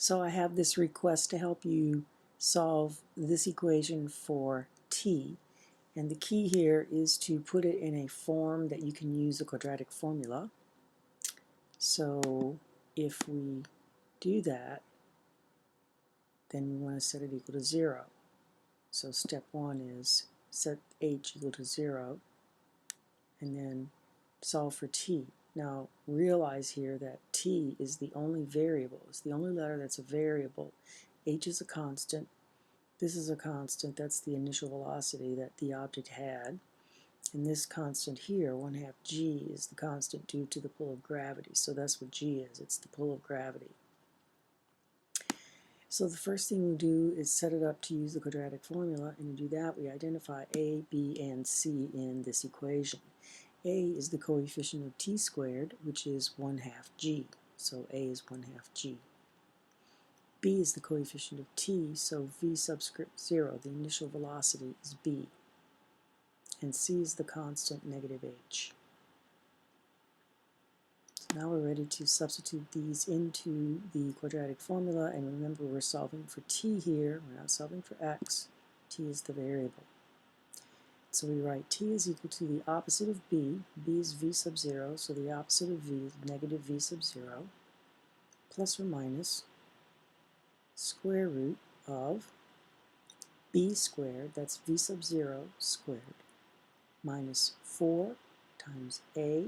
So I have this request to help you solve this equation for t, and the key here is to put it in a form that you can use a quadratic formula. So if we do that, then we want to set it equal to 0. So step 1 is set h equal to 0 and then solve for t. Now realize here that t is the only variable, it's the only letter that's a variable. H is a constant, this is a constant, that's the initial velocity that the object had, and this constant here, 1/2 g, is the constant due to the pull of gravity. So that's what g is, it's the pull of gravity. So the first thing we do is set it up to use the quadratic formula, and to do that we identify a, b, and c in this equation. A is the coefficient of t squared, which is 1/2 g, so a is 1/2 g. B is the coefficient of t, so v subscript 0, the initial velocity, is b. And c is the constant, negative h. So now we're ready to substitute these into the quadratic formula, and remember we're solving for t here, we're not solving for x. T is the variable. So we write t is equal to the opposite of b. B is v sub 0, so the opposite of v is negative v sub 0, plus or minus square root of b squared, that's v sub 0 squared, minus 4 times a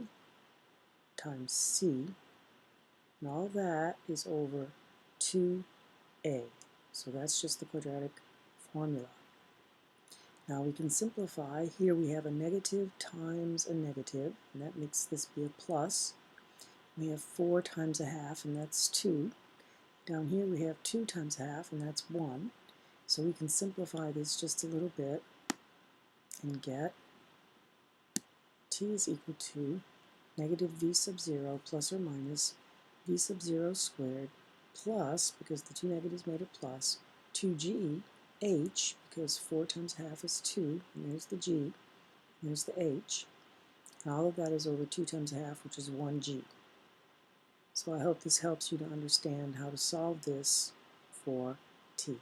times c, and all of that is over 2a. So that's just the quadratic formula. Now we can simplify. Here we have a negative times a negative, and that makes this be a plus. We have 4 times a half, and that's 2. Down here we have 2 times a half, and that's 1. So we can simplify this just a little bit and get t is equal to negative v sub 0 plus or minus v sub 0 squared plus, because the two negatives made a plus, 2g h, because 4 times half is 2, and there's the g, and there's the h, and all of that is over 2 times half, which is 1g. So I hope this helps you to understand how to solve this for t.